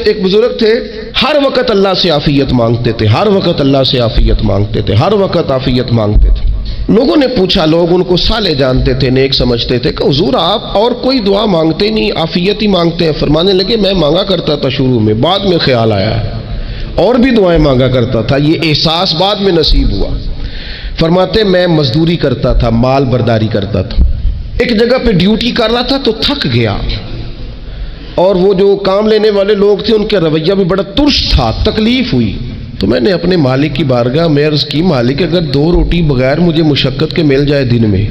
ایک بزرگ تھے، ہر وقت اللہ سے عافیت مانگتے تھے، ہر وقت اللہ سے عافیت مانگتے تھے، ہر وقت عافیت مانگتے تھے۔ لوگوں نے پوچھا، لوگ ان کو صالح جانتے تھے، نیک سمجھتے تھے کہ حضور آپ اور کوئی دعا مانگتے نہیں، عافیت ہی مانگتے ہیں۔ فرمانے لگے میں مانگا کرتا تھا شروع میں، بعد میں خیال آیا اور بھی دعائیں مانگا کرتا تھا، یہ احساس بعد میں نصیب ہوا۔ فرماتے میں مزدوری کرتا تھا، مال برداری کرتا تھا، ایک جگہ پہ ڈیوٹی کر رہا تھا تو تھک گیا، اور وہ جو کام لینے والے لوگ تھے ان کا رویہ بھی بڑا ترش تھا، تکلیف ہوئی۔ تو میں نے اپنے مالک کی بارگاہ میں عرض کی، مالک اگر 2 روٹی بغیر مجھے مشقت کے مل جائے دن میں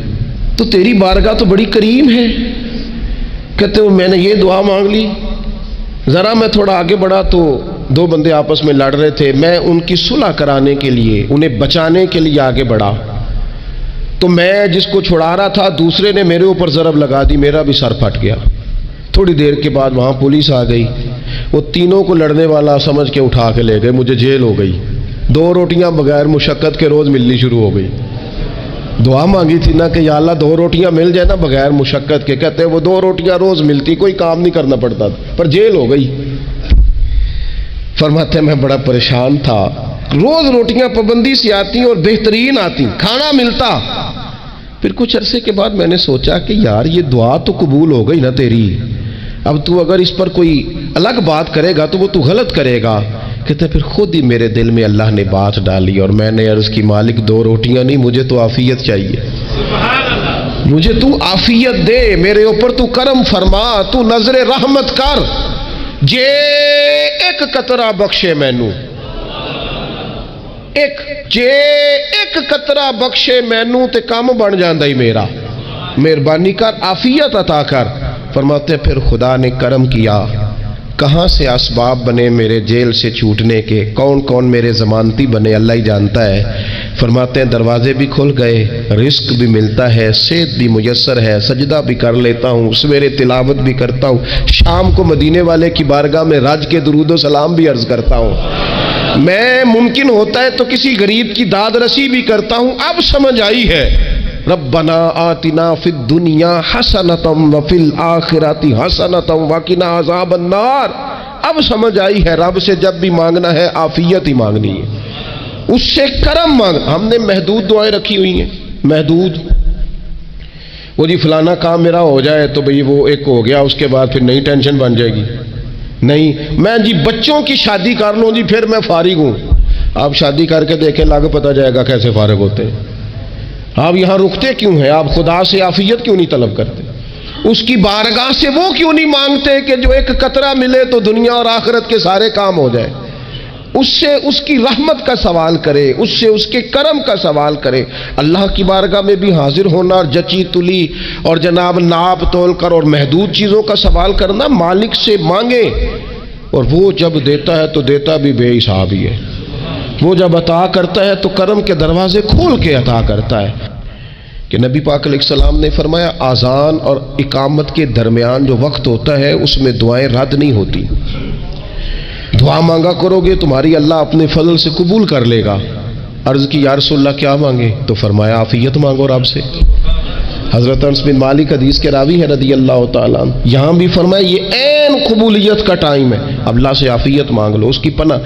تو تیری بارگاہ تو بڑی کریم ہے۔ کہتے ہو میں نے یہ دعا مانگ لی، ذرا میں تھوڑا آگے بڑھا تو 2 بندے آپس میں لڑ رہے تھے، میں ان کی صلح کرانے کے لیے، انہیں بچانے کے لیے آگے بڑھا، تو میں جس کو چھڑا رہا تھا دوسرے نے میرے اوپر ضرب لگا دی، میرا بھی سر پھٹ گیا۔ تھوڑی دیر کے بعد وہاں پولیس آ گئی، وہ تینوں کو لڑنے والا سمجھ کے اٹھا کے لے گئے، مجھے جیل ہو گئی۔ 2 روٹیاں بغیر مشقت کے روز ملنی شروع ہو گئی۔ دعا مانگی تھی نا کہ یا اللہ 2 روٹیاں مل جائے نا بغیر مشقت کے، کہتے وہ 2 روٹیاں روز ملتی، کوئی کام نہیں کرنا پڑتا تھا، پر جیل ہو گئی۔ فرماتے میں بڑا پریشان تھا، روز روٹیاں پابندی سے آتی اور بہترین آتی، کھانا ملتا۔ پھر کچھ عرصے کے بعد میں نے سوچا کہ یار یہ دعا تو قبول ہو گئی نا تیری، اب تو اگر اس پر کوئی الگ بات کرے گا تو وہ تو غلط کرے گا۔ کہتے پھر خود ہی میرے دل میں اللہ نے بات ڈالی اور میں نے عرض کی، مالک 2 روٹیاں نہیں، مجھے تو عافیت چاہیے، مجھے تو عافیت دے، میرے اوپر تو کرم فرما، تو نظر رحمت کر، جے ایک قطرہ بخشے مینوں، ایک قطرہ بخشے مینوں تے کام بن جاندا ہی میرا، مہربانی کر، عافیت عطا کر۔ فرماتے پھر خدا نے کرم کیا، کہاں سے اسباب بنے میرے جیل سے چھوٹنے کے، کون کون میرے ضمانتی بنے اللہ ہی جانتا ہے۔ فرماتے ہیں دروازے بھی کھل گئے، رزق بھی ملتا ہے، صحت بھی میسر ہے، سجدہ بھی کر لیتا ہوں، سویرے تلاوت بھی کرتا ہوں، شام کو مدینے والے کی بارگاہ میں رج کے درود و سلام بھی عرض کرتا ہوں، میں ممکن ہوتا ہے تو کسی غریب کی داد رسی بھی کرتا ہوں۔ اب سمجھ آئی ہے، ربنا آتنا فی الدنیا حسنۃ وفی الآخرۃ حسنۃ وقنا عذاب النار۔ اب سمجھ آئی ہے رب سے جب بھی مانگنا ہے عافیت ہی مانگنی ہے، اس سے کرم مانگ۔ ہم نے محدود دعائیں رکھی ہوئی ہیں، محدود، وہ جی فلانا کام میرا ہو جائے تو بھئی وہ ایک ہو گیا، اس کے بعد پھر نئی ٹینشن بن جائے گی، نہیں میں جی بچوں کی شادی کر لوں جی پھر میں فارغ ہوں۔ آپ شادی کر کے دیکھیں، لاگ پتہ جائے گا کیسے فارغ ہوتے ہیں۔ آپ یہاں رکتے کیوں ہیں؟ آپ خدا سے عافیت کیوں نہیں طلب کرتے؟ اس کی بارگاہ سے وہ کیوں نہیں مانگتے کہ جو ایک قطرہ ملے تو دنیا اور آخرت کے سارے کام ہو جائے؟ اس سے اس کی رحمت کا سوال کرے، اس سے اس کے کرم کا سوال کرے۔ اللہ کی بارگاہ میں بھی حاضر ہونا اور جچی تلی اور جناب ناپ تول کر اور محدود چیزوں کا سوال کرنا، مالک سے مانگے، اور وہ جب دیتا ہے تو دیتا بھی بے حساب ہی ہے، وہ جب عطا کرتا ہے تو کرم کے دروازے کھول کے عطا کرتا ہے۔ کہ نبی پاک علیہ السلام نے فرمایا آذان اور اقامت کے درمیان جو وقت ہوتا ہے اس میں دعائیں رد نہیں ہوتی، دعا مانگا کرو گے تمہاری اللہ اپنے فضل سے قبول کر لے گا۔ عرض کی یا رسول اللہ کیا مانگے؟ تو فرمایا عافیت مانگو رب سے۔ حضرت انس بن مالک حدیث کے راوی ہے رضی اللہ تعالیٰ عنہ، یہاں بھی فرمایا یہ عین قبولیت کا ٹائم ہے، اب اللہ سے عافیت مانگ لو، اس کی پناہ۔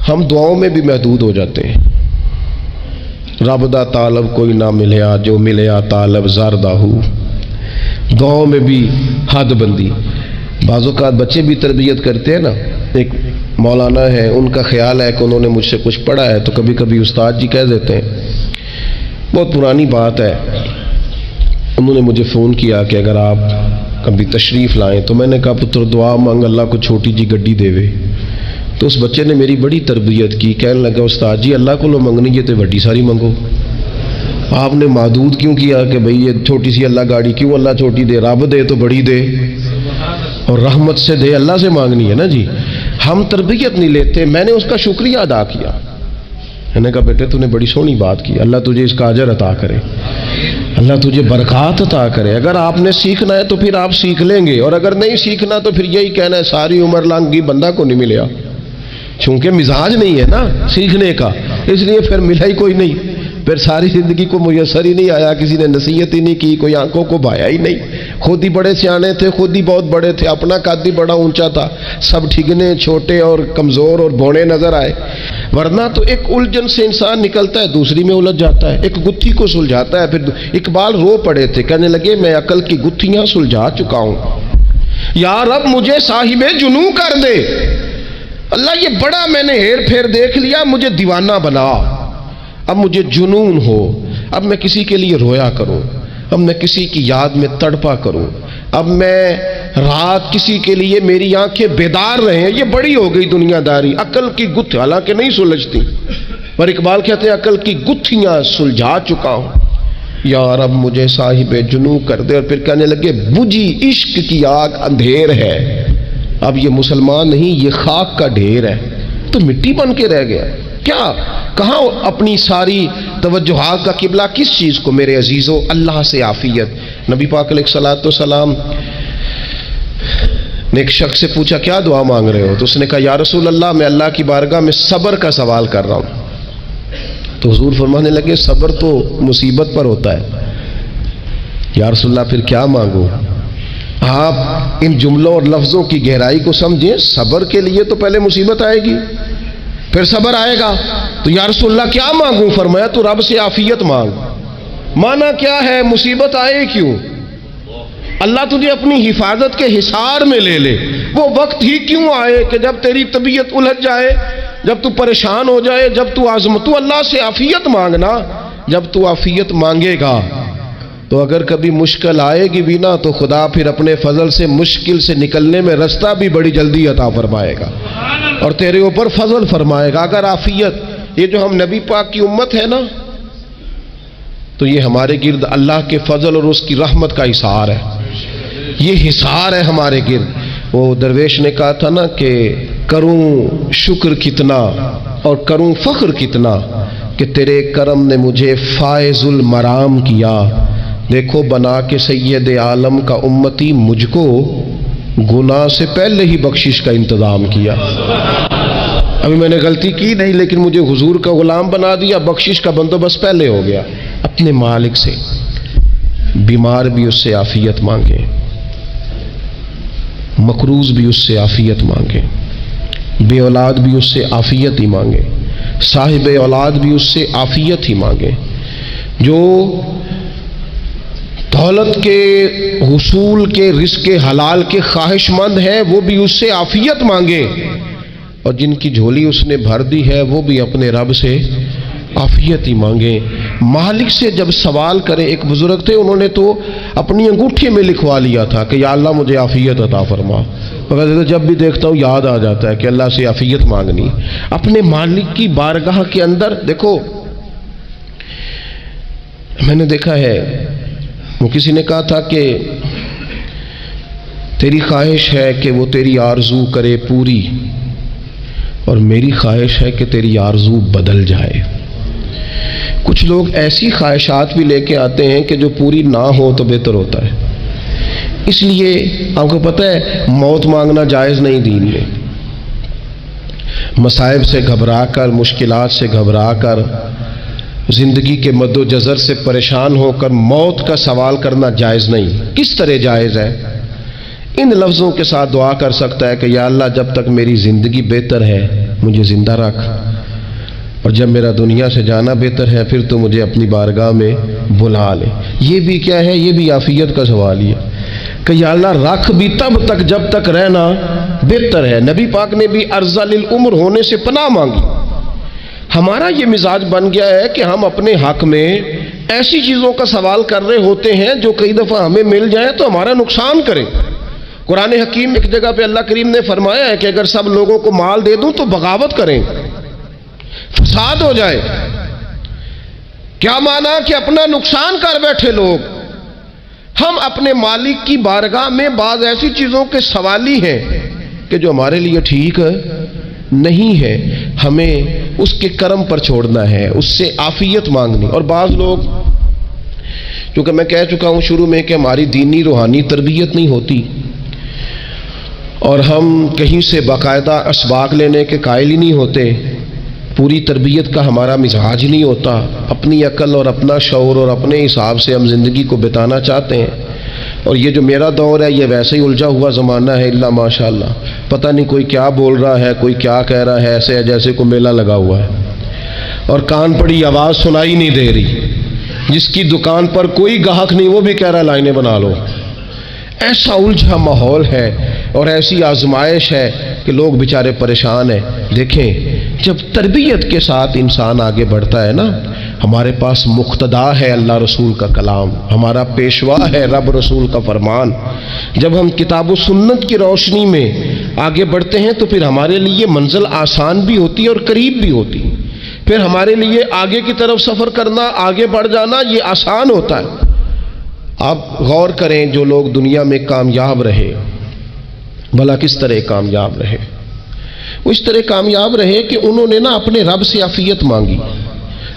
ہم دعاؤں میں بھی محدود ہو جاتے ہیں، رب دا طالب کوئی نہ ملیا، جو ملیا طالب زردہ ہو، دعاؤں میں بھی حد بندی۔ بعض اوقات بچے بھی تربیت کرتے ہیں نا، ایک مولانا ہے، ان کا خیال ہے کہ انہوں نے مجھ سے کچھ پڑھا ہے تو کبھی کبھی استاد جی کہہ دیتے ہیں، بہت پرانی بات ہے، انہوں نے مجھے فون کیا کہ اگر آپ کبھی تشریف لائیں، تو میں نے کہا پتر دعا مانگ اللہ کو چھوٹی جی گڈی دے وے۔ تو اس بچے نے میری بڑی تربیت کی، کہنے لگا استاد جی اللہ کو لو منگنی ہے تو بڑی ساری منگو، آپ نے محدود کیوں کیا کہ بھئی یہ چھوٹی سی اللہ گاڑی کیوں اللہ چھوٹی دے، رب دے تو بڑی دے، اور رحمت سے دے، اللہ سے مانگنی ہے نا جی۔ ہم تربیت نہیں لیتے۔ میں نے اس کا شکریہ ادا کیا، میں نے کہا بیٹے تو نے بڑی سونی بات کی، اللہ تجھے اس کا اجر عطا کرے، اللہ تجھے برکات عطا کرے۔ اگر آپ نے سیکھنا ہے تو پھر آپ سیکھ لیں گے، اور اگر نہیں سیکھنا تو پھر یہی کہنا ہے ساری عمر لانگی بندہ کو نہیں ملیا، چونکہ مزاج نہیں ہے نا سیکھنے کا، اس لیے پھر ملا ہی کوئی نہیں، پھر ساری زندگی کو میسر ہی نہیں آیا، کسی نے نصیحت ہی نہیں کی، کوئی آنکھوں کو بھایا ہی نہیں، خود ہی بڑے سیانے تھے، خود ہی بہت بڑے تھے، اپنا قد ہی بڑا اونچا تھا، سب ٹھگنے چھوٹے اور کمزور اور بوڑے نظر آئے۔ ورنہ تو ایک الجھن سے انسان نکلتا ہے دوسری میں الجھ جاتا ہے، ایک گتھی کو سلجھاتا ہے۔ پھر اقبال رو پڑے تھے، کہنے لگے میں عقل کی گتھیاں سلجھا چکا ہوں، یا رب مجھے صاحب جنوں کر دے۔ اللہ یہ بڑا میں نے ہیر پھیر دیکھ لیا، مجھے دیوانہ بنا، اب مجھے جنون ہو، اب میں کسی کے لیے رویا کروں، اب میں کسی کی یاد میں تڑپا کروں، اب میں رات کسی کے لیے میری آنکھیں بیدار رہیں۔ یہ بڑی ہو گئی دنیا داری، عقل کی گتھ حالانکہ نہیں سلجھتی، پر اقبال کہتے ہیں عقل کی گتھیاں سلجھا چکا ہوں، یا رب مجھے صاحب جنوں کر دے۔ اور پھر کہنے لگے بجھی عشق کی آگ اندھیر ہے، اب یہ مسلمان نہیں، یہ خاک کا ڈھیر ہے، تو مٹی بن کے رہ گیا۔ کیا کہاں اپنی ساری توجہات کا قبلہ کس چیز کو؟ میرے عزیزو اللہ سے عافیت۔ نبی پاک علیہ الصلوۃ والسلام نے ایک شخص سے پوچھا کیا دعا مانگ رہے ہو؟ تو اس نے کہا یا رسول اللہ میں اللہ کی بارگاہ میں صبر کا سوال کر رہا ہوں۔ تو حضور فرمانے لگے صبر تو مصیبت پر ہوتا ہے۔ یا رسول اللہ پھر کیا مانگوں؟ آپ ان جملوں اور لفظوں کی گہرائی کو سمجھیں، صبر کے لیے تو پہلے مصیبت آئے گی پھر صبر آئے گا۔ تو یا رسول اللہ کیا مانگوں؟ فرمایا تو رب سے عافیت مانگ۔ مانا کیا ہے؟ مصیبت آئے کیوں؟ اللہ تجھے اپنی حفاظت کے حصار میں لے لے، وہ وقت ہی کیوں آئے کہ جب تیری طبیعت الجھ جائے، جب تو پریشان ہو جائے، جب تو تو اللہ سے عافیت مانگنا۔ جب تو عافیت مانگے گا تو اگر کبھی مشکل آئے گی بھی نا، تو خدا پھر اپنے فضل سے مشکل سے نکلنے میں رستہ بھی بڑی جلدی عطا فرمائے گا اور تیرے اوپر فضل فرمائے گا۔ اگر عافیت، یہ جو ہم نبی پاک کی امت ہے نا، تو یہ ہمارے گرد اللہ کے فضل اور اس کی رحمت کا حصار ہے، یہ حصار ہے ہمارے گرد۔ وہ درویش نے کہا تھا نا کہ کروں شکر کتنا اور کروں فخر کتنا کہ تیرے کرم نے مجھے فائز المرام کیا، دیکھو بنا کے سید عالم کا امتی مجھ کو گناہ سے پہلے ہی بخشش کا انتظام کیا۔ ابھی میں نے غلطی کی نہیں، لیکن مجھے حضور کا غلام بنا دیا، بخشش کا بندوبست پہلے ہو گیا۔ اپنے مالک سے بیمار بھی اس سے عافیت مانگے، مقروض بھی اس سے عافیت مانگے، بے اولاد بھی اس سے عافیت ہی مانگے، صاحب اولاد بھی اس سے عافیت ہی مانگے، جو دولت کے حصول کے رزق حلال کے خواہش مند ہے وہ بھی اس سے عافیت مانگے، اور جن کی جھولی اس نے بھر دی ہے وہ بھی اپنے رب سے عافیت ہی مانگے۔ مالک سے جب سوال کرے، ایک بزرگ تھے انہوں نے تو اپنی انگوٹھی میں لکھوا لیا تھا کہ یا اللہ مجھے عافیت عطا فرما، مگر جب بھی دیکھتا ہوں یاد آ جاتا ہے کہ اللہ سے عافیت مانگنی اپنے مالک کی بارگاہ کے اندر۔ دیکھو میں نے دیکھا ہے، وہ کسی نے کہا تھا کہ تیری خواہش ہے کہ وہ تیری آرزو کرے پوری، اور میری خواہش ہے کہ تیری آرزو بدل جائے۔ کچھ لوگ ایسی خواہشات بھی لے کے آتے ہیں کہ جو پوری نہ ہو تو بہتر ہوتا ہے، اس لیے آپ کو پتہ ہے موت مانگنا جائز نہیں دین میں۔ مصائب سے گھبرا کر، مشکلات سے گھبرا کر، زندگی کے مد و جزر سے پریشان ہو کر موت کا سوال کرنا جائز نہیں۔ کس طرح جائز ہے؟ ان لفظوں کے ساتھ دعا کر سکتا ہے کہ یا اللہ جب تک میری زندگی بہتر ہے مجھے زندہ رکھ، اور جب میرا دنیا سے جانا بہتر ہے پھر تو مجھے اپنی بارگاہ میں بلا لے۔ یہ بھی کیا ہے؟ یہ بھی عافیت کا سوال ہی ہے کہ یا اللہ رکھ بھی تب تک جب تک رہنا بہتر ہے۔ نبی پاک نے بھی ارذل العمر ہونے سے پناہ مانگی۔ ہمارا یہ مزاج بن گیا ہے کہ ہم اپنے حق میں ایسی چیزوں کا سوال کر رہے ہوتے ہیں جو کئی دفعہ ہمیں مل جائیں تو ہمارا نقصان کریں۔ قرآن حکیم ایک جگہ پہ اللہ کریم نے فرمایا ہے کہ اگر سب لوگوں کو مال دے دوں تو بغاوت کریں، فساد ہو جائے۔ کیا مانا کہ اپنا نقصان کر بیٹھے لوگ۔ ہم اپنے مالک کی بارگاہ میں بعض ایسی چیزوں کے سوالی ہیں کہ جو ہمارے لیے ٹھیک نہیں ہے، ہمیں اس کے کرم پر چھوڑنا ہے، اس سے عافیت مانگنی۔ اور بعض لوگ، کیونکہ میں کہہ چکا ہوں شروع میں کہ ہماری دینی روحانی تربیت نہیں ہوتی، اور ہم کہیں سے باقاعدہ اسباق لینے کے قائل ہی نہیں ہوتے، پوری تربیت کا ہمارا مزاج نہیں ہوتا، اپنی عقل اور اپنا شعور اور اپنے حساب سے ہم زندگی کو بتانا چاہتے ہیں۔ اور یہ جو میرا دور ہے یہ ویسے ہی الجھا ہوا زمانہ ہے، اللہ ماشاء اللہ، پتہ نہیں کوئی کیا بول رہا ہے، کوئی کیا کہہ رہا ہے، ایسے ہے جیسے کوئی میلہ لگا ہوا ہے، اور کان پڑی آواز سنائی نہیں دے رہی۔ جس کی دکان پر کوئی گاہک نہیں وہ بھی کہہ رہا ہے لائنیں بنا لو۔ ایسا الجھا ماحول ہے اور ایسی آزمائش ہے کہ لوگ بیچارے پریشان ہیں۔ دیکھیں جب تربیت کے ساتھ انسان آگے بڑھتا ہے نا، ہمارے پاس مقتدا ہے اللہ رسول کا کلام، ہمارا پیشوا ہے رب رسول کا فرمان۔ جب ہم کتاب و سنت کی روشنی میں آگے بڑھتے ہیں تو پھر ہمارے لیے منزل آسان بھی ہوتی ہے اور قریب بھی ہوتی ہے، پھر ہمارے لیے آگے کی طرف سفر کرنا، آگے بڑھ جانا یہ آسان ہوتا ہے۔ آپ غور کریں جو لوگ دنیا میں کامیاب رہے، بھلا کس طرح کامیاب رہے؟ وہ اس طرح کامیاب رہے کہ انہوں نے نا اپنے رب سے عافیت مانگی،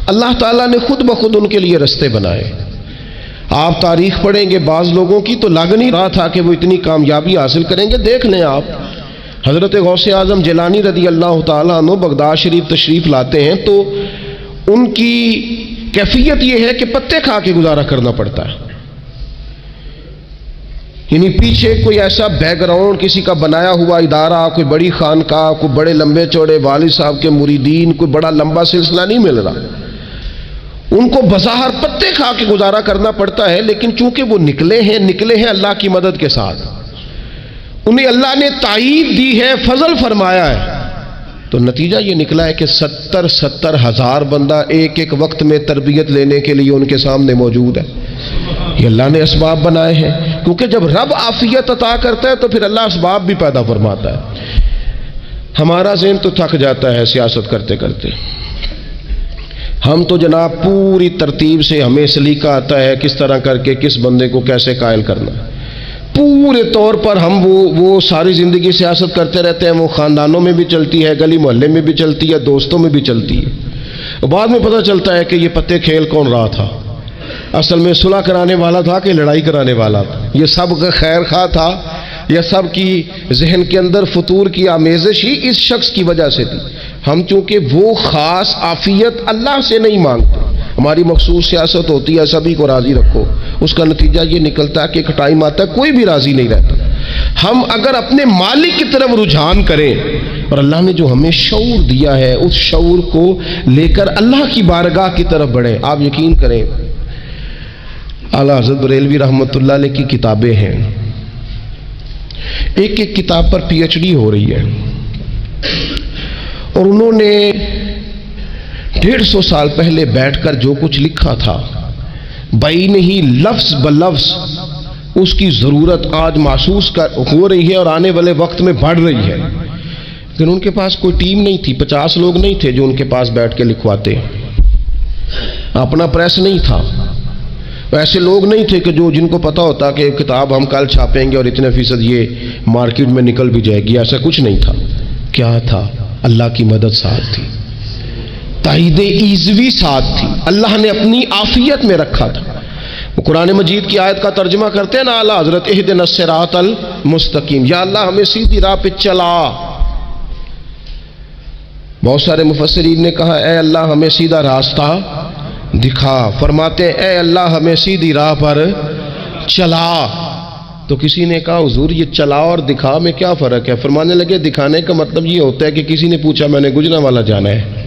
اللہ تعالیٰ نے خود بخود ان کے لیے رستے بنائے۔ آپ تاریخ پڑھیں گے بعض لوگوں کی تو لگ نہیں رہا تھا کہ وہ اتنی کامیابی حاصل کریں گے۔ دیکھ لیں آپ، حضرت غوث اعظم جیلانی رضی اللہ تعالیٰ عنہ بغداد شریف تشریف لاتے ہیں تو ان کی کیفیت یہ ہے کہ پتے کھا کے گزارا کرنا پڑتا ہے، یعنی پیچھے کوئی ایسا بیک گراؤنڈ کسی کا بنایا ہوا ادارہ، کوئی بڑی خانقاہ، کوئی بڑے لمبے چوڑے والد صاحب کے مریدین، کوئی بڑا لمبا سلسلہ نہیں مل رہا۔ ان کو بظاہر پتے کھا کے گزارا کرنا پڑتا ہے، لیکن چونکہ وہ نکلے ہیں اللہ کی مدد کے ساتھ، انہیں اللہ نے تائید دی ہے، فضل فرمایا ہے، تو نتیجہ یہ نکلا ہے کہ 70 ہزار بندہ ایک ایک وقت میں تربیت لینے کے لیے ان کے سامنے موجود ہے۔ یہ اللہ نے اسباب بنائے ہیں، کیونکہ جب رب عافیت عطا کرتا ہے تو پھر اللہ اسباب بھی پیدا فرماتا ہے۔ ہمارا ذہن تو تھک جاتا ہے سیاست کرتے کرتے، ہم تو جناب پوری ترتیب سے ہمیں سلیقہ آتا ہے کس طرح کر کے کس بندے کو کیسے قائل کرنا ہے، پورے طور پر ہم وہ ساری زندگی سیاست کرتے رہتے ہیں۔ وہ خاندانوں میں بھی چلتی ہے، گلی محلے میں بھی چلتی ہے، دوستوں میں بھی چلتی ہے، بعد میں پتہ چلتا ہے کہ یہ پتے کھیل کون رہا تھا، اصل میں صلح کرانے والا تھا کہ لڑائی کرانے والا تھا، یہ سب کا خیر خواہ تھا، یہ سب کی ذہن کے اندر فطور کی آمیزش ہی اس شخص کی وجہ سے تھی۔ ہم چونکہ وہ خاص عافیت اللہ سے نہیں مانگتے، ہماری مخصوص سیاست ہوتی ہے سبھی کو راضی رکھو، اس کا نتیجہ یہ نکلتا ہے کہ ایک ٹائم آتا ہے کوئی بھی راضی نہیں رہتا۔ ہم اگر اپنے مالک کی طرف رجحان کریں اور اللہ نے جو ہمیں شعور دیا ہے اس شعور کو لے کر اللہ کی بارگاہ کی طرف بڑھیں، آپ یقین کریں اعلیٰ حضرت بریلوی رحمۃ اللہ علیہ کی کتابیں ہیں، ایک ایک کتاب پر پی ایچ ڈی ہو رہی ہے، اور انہوں نے 150 سال پہلے بیٹھ کر جو کچھ لکھا تھا بین ہی لفظ بلفظ اس کی ضرورت آج محسوس ہو رہی ہے اور آنے والے وقت میں بڑھ رہی ہے، لیکن ان کے پاس کوئی ٹیم نہیں تھی، 50 لوگ نہیں تھے جو ان کے پاس بیٹھ کے لکھواتے، اپنا پریس نہیں تھا، ایسے لوگ نہیں تھے کہ جن کو پتا ہوتا کہ کتاب ہم کل چھاپیں گے اور اتنے فیصد یہ مارکیٹ میں نکل بھی جائے گی، ایسا کچھ نہیں تھا۔ کیا تھا؟ اللہ کی مدد ساتھ تھی، تائید ایزوی ساتھ تھی، اللہ نے اپنی عافیت میں رکھا تھا۔ وہ قرآن مجید کی آیت کا ترجمہ کرتے ہیں نا اعلیٰ حضرت اہدنا الصراط المستقیم، یا اللہ ہمیں سیدھی راہ پہ چلا۔ بہت سارے مفسرین نے کہا اے اللہ ہمیں سیدھا راستہ دکھا، فرماتے ہیں اے اللہ ہمیں سیدھی راہ پر چلا۔ تو کسی نے کہا حضور یہ چلا اور دکھا میں کیا فرق ہے؟ فرمانے لگے دکھانے کا مطلب یہ ہوتا ہے کہ کسی نے پوچھا میں نے گجرانوالہ جانا ہے،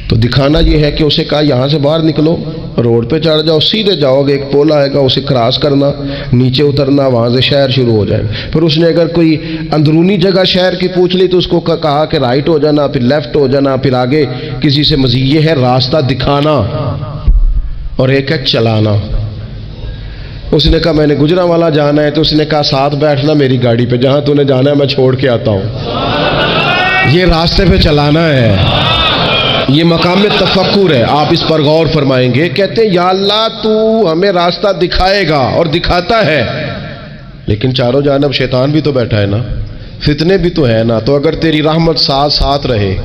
تو دکھانا یہ ہے کہ اسے کہا یہاں سے باہر نکلو، روڈ پہ چڑھ جاؤ، سیدھے جاؤ گے، ایک پول آئے گا اسے کراس کرنا، نیچے اترنا، وہاں سے شہر شروع ہو جائے۔ پھر اس نے اگر کوئی اندرونی جگہ شہر کی پوچھ لی تو اس کو کہا کہ رائٹ ہو جانا، پھر لیفٹ ہو جانا، پھر آگے کسی سے مزید۔ یہ ہے راستہ دکھانا، اور ایک ہے چلانا۔ اس نے کہا میں نے گجرانوالہ جانا ہے، تو اس نے کہا ساتھ بیٹھنا میری گاڑی پہ، جہاں تو نے جانا ہے میں چھوڑ کے آتا ہوں۔ یہ راستے پہ چلانا ہے، یہ مقام تفکر ہے، آپ اس پر غور فرمائیں گے۔ کہتے ہیں یا اللہ تو ہمیں راستہ دکھائے گا اور دکھاتا ہے، لیکن چاروں جانب شیطان بھی تو بیٹھا ہے نا، فتنے بھی تو ہے نا، تو اگر تیری رحمت ساتھ رہے،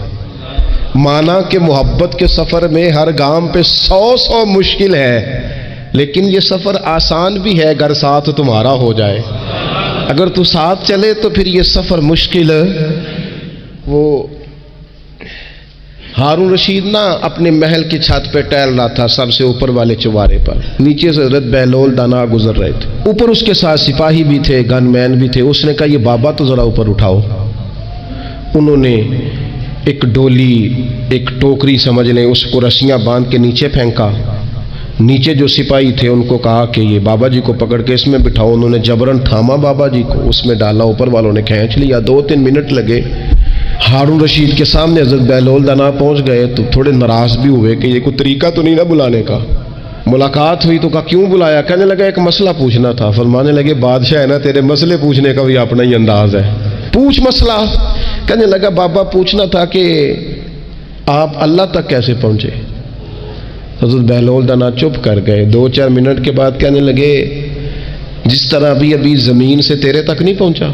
مانا کہ محبت کے سفر میں ہر گام پہ 100 مشکل ہے، لیکن یہ سفر آسان بھی ہے اگر ساتھ تمہارا ہو جائے۔ اگر تو ساتھ چلے تو پھر یہ سفر مشکل وہ ہارون رشید نا اپنے محل کی چھت پہ ٹہل رہا تھا، سب سے اوپر والے چوارے پر، نیچے سے حضرت بہلول دانا گزر رہے تھے، اوپر اس کے ساتھ سپاہی بھی تھے، گن مین بھی تھے۔ اس نے کہا یہ بابا تو ذرا اوپر اٹھاؤ۔ انہوں نے ایک ڈولی، ایک ٹوکری سمجھ لیں، اس کو رسیاں باندھ کے نیچے پھینکا۔ نیچے جو سپاہی تھے ان کو کہا کہ یہ بابا جی کو پکڑ کے اس میں بٹھاؤ۔ انہوں نے جبرن تھاما بابا جی کو، اس میں ڈالا، اوپر والوں نے کھینچ لیا۔ 2-3 منٹ لگے۔ ہارون رشید کے سامنے حضرت بہلول دانا پہنچ گئے تو تھوڑے ناراض بھی ہوئے کہ یہ کوئی طریقہ تو نہیں نا بلانے کا۔ ملاقات ہوئی تو کہا کیوں بلایا؟ کہنے لگا ایک مسئلہ پوچھنا تھا۔ فرمانے لگے بادشاہ ہے نا، تیرے مسئلے پوچھنے کا بھی اپنا ہی انداز ہے، پوچھ مسئلہ۔ کہنے لگا بابا پوچھنا تھا کہ آپ اللہ تک کیسے پہنچے؟ حضرت بہلول دانا چپ کر گئے۔ 2-4 منٹ کے بعد کہنے لگے جس طرح ابھی زمین سے تیرے تک نہیں پہنچا،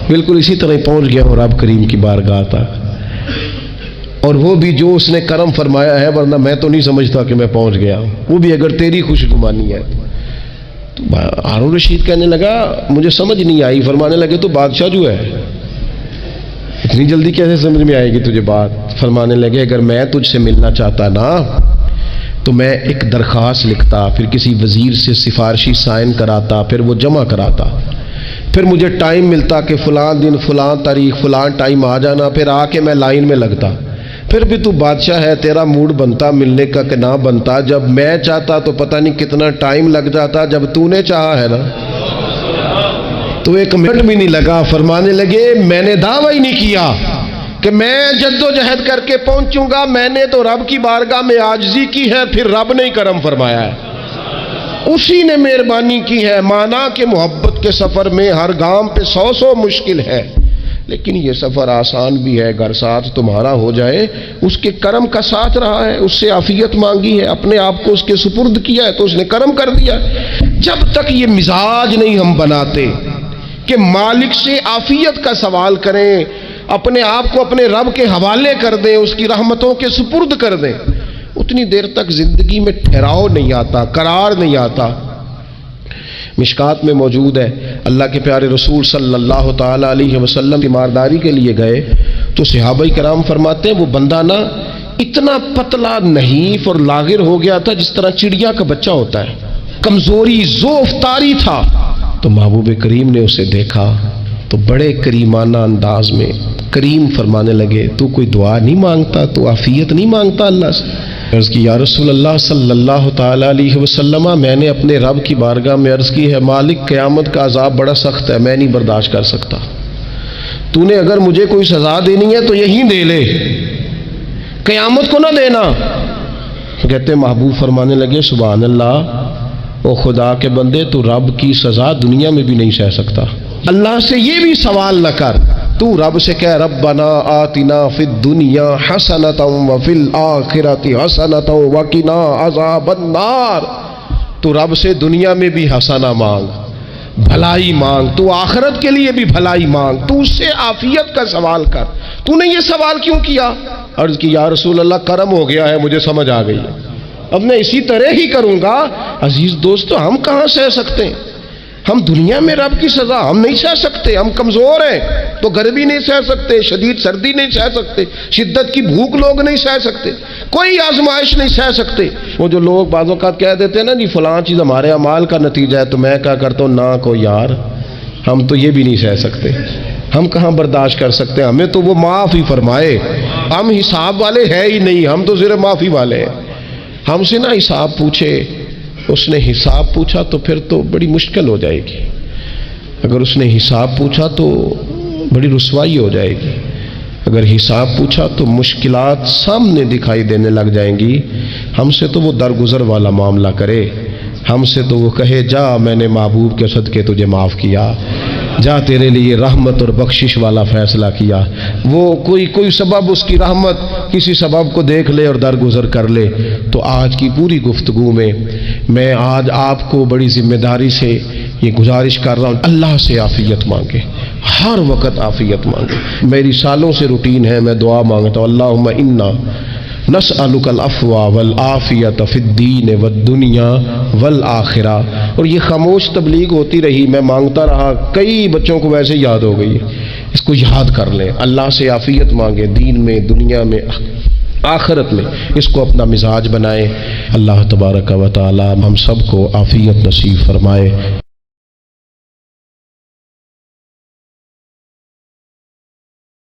بالکل اسی طرح پہنچ گیا ہوں رب کریم کی بارگاہ تک، اور وہ بھی جو اس نے کرم فرمایا ہے، ورنہ میں تو نہیں سمجھتا کہ میں پہنچ گیا ہوں، وہ بھی اگر تیری خوش گمانی ہے۔ تو ہارون رشید کہنے لگا مجھے سمجھ نہیں آئی۔ فرمانے لگے تو بادشاہ جو ہے اتنی جلدی کیسے سمجھ میں آئے گی تجھے بات؟ فرمانے لگے اگر میں تجھ سے ملنا چاہتا نا تو میں ایک درخواست لکھتا، پھر کسی وزیر سے سفارشی سائن کراتا، پھر وہ جمع کراتا، پھر مجھے ٹائم ملتا کہ فلاں دن فلاں تاریخ فلاں ٹائم آ جانا، پھر آ کے میں لائن میں لگتا۔ پھر بھی تو بادشاہ ہے، تیرا موڈ بنتا ملنے کا کہ نہ بنتا؟ جب میں چاہتا تو پتہ نہیں کتنا ٹائم لگ جاتا، جب تو نے چاہا ہے نا تو 1 منٹ بھی نہیں لگا۔ فرمانے لگے میں نے دعویٰ ہی نہیں کیا کہ میں جدوجہد کر کے پہنچوں گا، میں نے تو رب کی بارگاہ میں عاجزی کی ہے، پھر رب نے ہی کرم فرمایا ہے، اسی نے مہربانی کی ہے۔ مانا کہ محبت کے سفر میں ہر گام پہ 100 مشکل ہے، لیکن یہ سفر آسان بھی ہے اگر ساتھ تمہارا ہو جائے۔ اس کے کرم کا ساتھ رہا ہے، اس سے عافیت مانگی ہے، اپنے آپ کو اس کے سپرد کیا ہے تو اس نے کرم کر دیا۔ جب تک یہ مزاج نہیں ہم بناتے کہ مالک سے عافیت کا سوال کریں، اپنے آپ کو اپنے رب کے حوالے کر دیں، اس کی رحمتوں کے سپرد کر دیں، اتنی دیر تک زندگی میں ٹھہراؤ نہیں آتا، قرار نہیں آتا۔ مشکات میں موجود ہے، اللہ کے پیارے رسول صلی اللہ تعالی علیہ وسلم تیمارداری کے لیے گئے تو صحابہ کرام فرماتے ہیں وہ بندہ نا اتنا پتلا نحیف اور لاغر ہو گیا تھا جس طرح چڑیا کا بچہ ہوتا ہے، کمزوری ضعف طاری تھا۔ تو محبوب کریم نے اسے دیکھا تو بڑے کریمانہ انداز میں کریم فرمانے لگے تو کوئی دعا نہیں مانگتا، تو عافیت نہیں مانگتا اللہ سے؟ عرض کی یا رسول اللہ صلی اللہ تعالی علیہ وسلم، میں نے اپنے رب کی بارگاہ میں عرض کی ہے مالک قیامت کا عذاب بڑا سخت ہے، میں نہیں برداشت کر سکتا، تو نے اگر مجھے کوئی سزا دینی ہے تو یہیں دے لے، قیامت کو نہ دینا۔ کہتے محبوب فرمانے لگے سبحان اللہ، او خدا کے بندے تو رب کی سزا دنیا میں بھی نہیں سہ سکتا، اللہ سے یہ بھی سوال نہ کر، تو رب سے کہہ ربنا آتنا فی الدنیا حسنۃ وفی الآخرۃ حسنۃ وقنا عذاب النار۔ تو رب سے دنیا میں بھی حسنہ مانگ، بھلائی مانگ، تو آخرت کے لیے بھی بھلائی مانگ، تو اس سے عافیت کا سوال کر۔ تو نے یہ سوال کیوں کیا؟ عرض کی یا رسول اللہ کرم ہو گیا ہے، مجھے سمجھ آ گئی ہے، اب میں اسی طرح ہی کروں گا۔ عزیز دوستو ہم کہاں سہ سکتے ہیں؟ ہم دنیا میں رب کی سزا ہم نہیں سہ سکتے، ہم کمزور ہیں تو گرمی نہیں سہ سکتے، شدید سردی نہیں سہ سکتے، شدت کی بھوک لوگ نہیں سہ سکتے، کوئی آزمائش نہیں سہ سکتے۔ وہ جو لوگ بعض اوقات کہہ دیتے ہیں نا جی فلاں چیز ہمارے اعمال کا نتیجہ ہے، تو میں کیا کرتا ہوں، نہ کو یار ہم تو یہ بھی نہیں سہ سکتے، ہم کہاں برداشت کر سکتے ہیں، ہمیں تو وہ معاف ہی فرمائے، ہم حساب والے ہے ہی نہیں، ہم تو صرف معافی والے ہیں۔ ہم سے نہ حساب پوچھے، اس نے حساب پوچھا تو پھر تو بڑی مشکل ہو جائے گی، اگر اس نے حساب پوچھا تو بڑی رسوائی ہو جائے گی، اگر حساب پوچھا تو مشکلات سامنے دکھائی دینے لگ جائیں گی۔ ہم سے تو وہ درگزر والا معاملہ کرے، ہم سے تو وہ کہے جا میں نے محبوب کے صدقے تجھے معاف کیا، جا تیرے لیے رحمت اور بخشش والا فیصلہ کیا۔ وہ کوئی سبب اس کی رحمت کسی سبب کو دیکھ لے اور درگزر کر لے۔ تو آج کی پوری گفتگو میں آج آپ کو بڑی ذمہ داری سے یہ گزارش کر رہا ہوں، اللہ سے عافیت مانگے، ہر وقت عافیت مانگے۔ میری سالوں سے روٹین ہے، میں دعا مانگتا ہوں اللہم انا نسألک العفو والعافیت فی الدین والدنیا والآخرہ۔ اور یہ خاموش تبلیغ ہوتی رہی، میں مانگتا رہا، کئی بچوں کو ویسے یاد ہو گئی، اس کو یاد کر لیں، اللہ سے عافیت مانگیں، دین میں، دنیا میں، آخرت میں، اس کو اپنا مزاج بنائیں۔ اللہ تبارک و تعالی ہم سب کو عافیت نصیب فرمائے۔